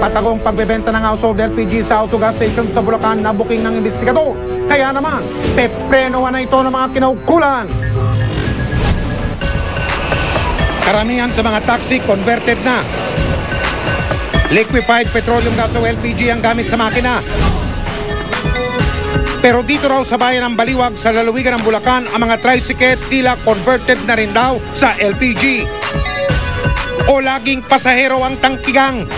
patagong pagbebenta ng household LPG sa autogas station sa Bulacan na booking ng investigador. Kaya naman, peprenohan na ito ng mga kinaukulan. Karamihan sa mga taxi converted na. Liquefied petroleum gas o LPG ang gamit sa makina. Pero dito raw sa bayan ng Baliwag sa lalawigan ng Bulacan, ang mga tricycle tila converted na rin daw sa LPG. O laging pasahero ang tangkigang.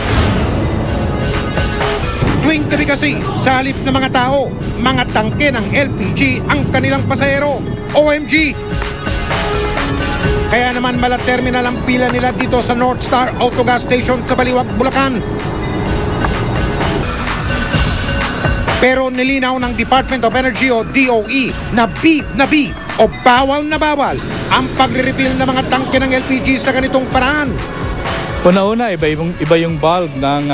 Tuwing gabi kasi, sa halip ng mga tao, mga tangke ng LPG ang kanilang pasahero. OMG! Kaya naman mala terminal ang pila nila dito sa North Star Autogas Station sa Baliwag, Bulacan. Pero nilinaw ng Department of Energy o DOE na B o bawal na bawal ang pagre-refill ng mga tangke ng LPG sa ganitong paraan. Una-una, iba yung bulb ng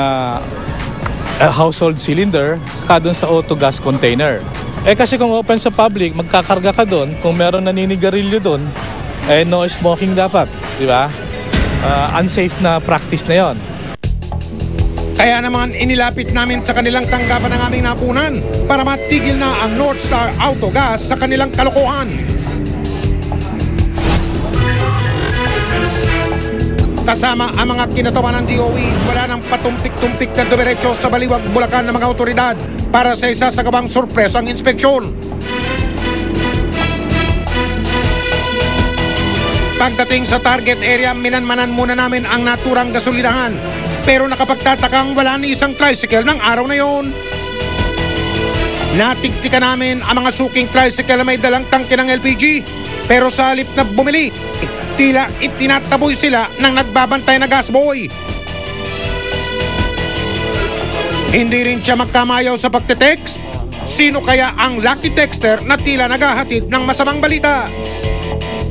household cylinder saka doon sa auto gas container. Kasi kung open sa public, magkakarga ka doon. Kung meron naninigarilyo doon, no smoking dapat, di ba? Unsafe na practice na yon. Kaya naman inilapit namin sa kanilang tanggapan ng aming napunan para matigil na ang North Star Autogas sa kanilang kalokohan. Kasama ang mga kinatawa ng DOE, wala nang patumpik-tumpik na dumiretso sa Baliwag, Bulacan ng mga otoridad para sa isasagawang sorpresang inspeksyon. Pagdating sa target area, minanmanan muna namin ang naturang gasolinahan. Pero nakapagtatakang wala ni isang tricycle ng araw na yon. Natiktika namin ang mga suking tricycle na may dalang tangke ng LPG. Pero sa halip na bumili, tila itinataboy sila ng nagbabantay na gasboy. Hindi rin siya magkamayaw sa pagte-text. Sino kaya ang lucky texter na tila naghahatid ng masamang balita?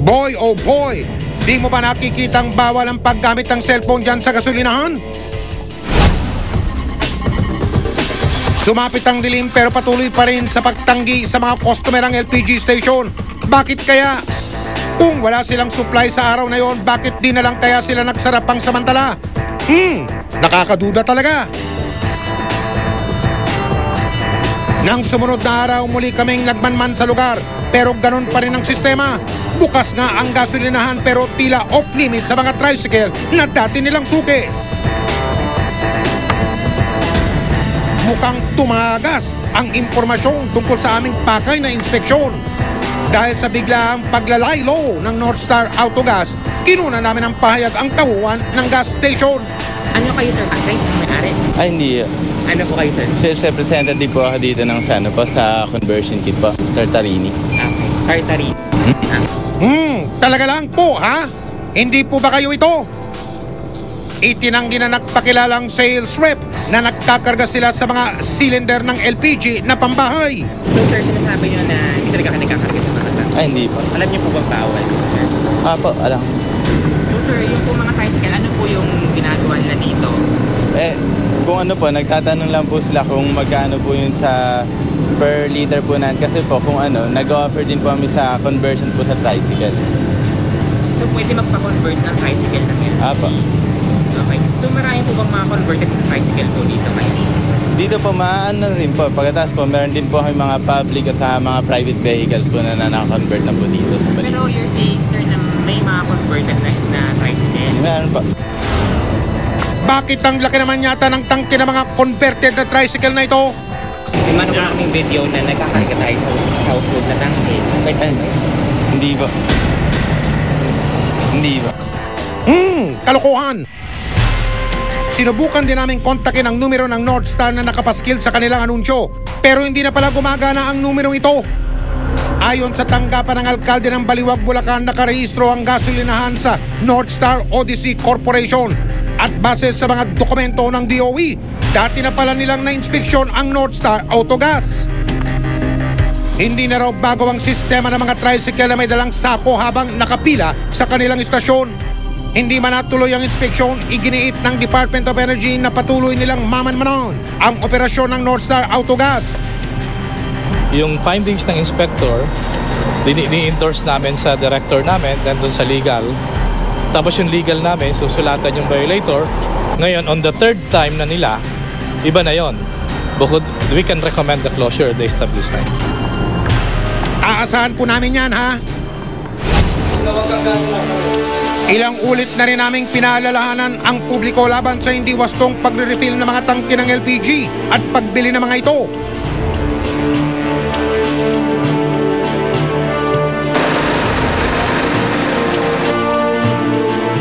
Boy oh boy, di mo ba nakikitang bawal ang paggamit ng cellphone dyan sa gasolinahan? Sumapit ang dilim pero patuloy pa rin sa pagtanggi sa mga customer ng LPG station. Bakit kaya? Kung wala silang supply sa araw na yon, bakit di na lang kaya sila nagsara pang samantala? Nakakaduda talaga. Nang sumunod na araw, muli kaming nagmanman sa lugar. Pero ganun pa rin ang sistema. Bukas nga ang gasolinahan pero tila off-limit sa mga tricycle na dati nilang suki. Mukhang tumagas ang impormasyon tungkol sa aming pakay na inspeksyon. Dahil sa biglaang paglalaylo ng North Star Autogas, kinuna namin ang pahayag ang tauhan ng gas station. Ano kayo, sir? Patay? May-ari? Ay, hindi. Ano po kayo, sir? Sales representative po ako dito ng sa conversion kit po, Tartarini. Okay. Tartarini. Talaga lang po, ha? Hindi po ba kayo ito? Itinanggi na nagpakilalang sales rep na nagkakarga sila sa mga cylinder ng LPG na pambahay. So, sir, sinasabi nyo na hindi talaga kayo nagkakarga sa mga tangke? Ay, hindi po. Alam niyo po bang bawal, sir? Po, alam. So, sir, yung po mga tricycle, ano po yung ginagawa nila dito? Kung ano po, nagtatanong lang po sila kung magkano po yun sa per liter po natin. Kasi po, kung ano, nag-offer din po kami sa conversion po sa tricycle. So, pwede magpa-convert ng tricycle ng LPG? Po. Okay. So, marami po bang mga converted ng tricycle po dito kayo? Dito po, maano rin po. Pagkatapos po, meron din po kami mga public at sa mga private vehicles po na naka-convert na po dito sa Baliwag. Pero you're saying, sir, na may mga converted na tricycle? Meron po. Bakit ang laki naman yata ng tangke ng mga converted na tricycle na ito? May mga kaming video na nagkakarga tayo sa household na tangke. Pwede ba? Hindi po. Hindi po. Kalokohan! Sinubukan din namin kontakin ang numero ng North Star na nakapaskil sa kanilang anunsyo. Pero hindi na pala gumagana ang numerong ito. Ayon sa tanggapan ng alkalde ng Baliwag, Bulacan, nakarehistro ang gasolinahan sa North Star Odyssey Corporation. At base sa mga dokumento ng DOE, dati na pala nilang na-inspeksyon ang North Star Autogas. Hindi na raw bago ang sistema ng mga tricycle na may dalang sako habang nakapila sa kanilang istasyon. Hindi man natuloy ang inspeksyon, iginiit ng Department of Energy na patuloy nilang mamanmanon ang operasyon ng North Star Autogas. Yung findings ng inspector, ni-endorse namin sa director namin, then doon sa legal. Tapos yung legal namin, susulatan yung violator Ngayon, on the third time na nila, iba na yon. We can recommend the closure of the establishment. Aasahan po namin yan, ha? Ilang ulit na rin naming pinaalalahanan ang publiko laban sa hindi wastong pagre-refill ng mga tangke ng LPG at pagbili ng mga ito.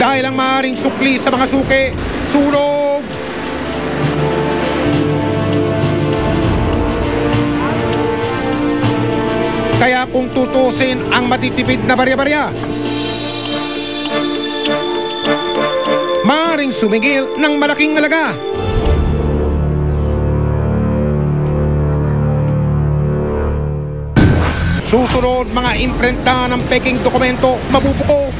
Dahil ang maaaring sukli sa mga suki, sunog! Kaya kung tutusin ang matitipid na barya-barya, maaaring sumingil ng malaking halaga. Susunod, mga imprenta ng peking dokumento mabubuko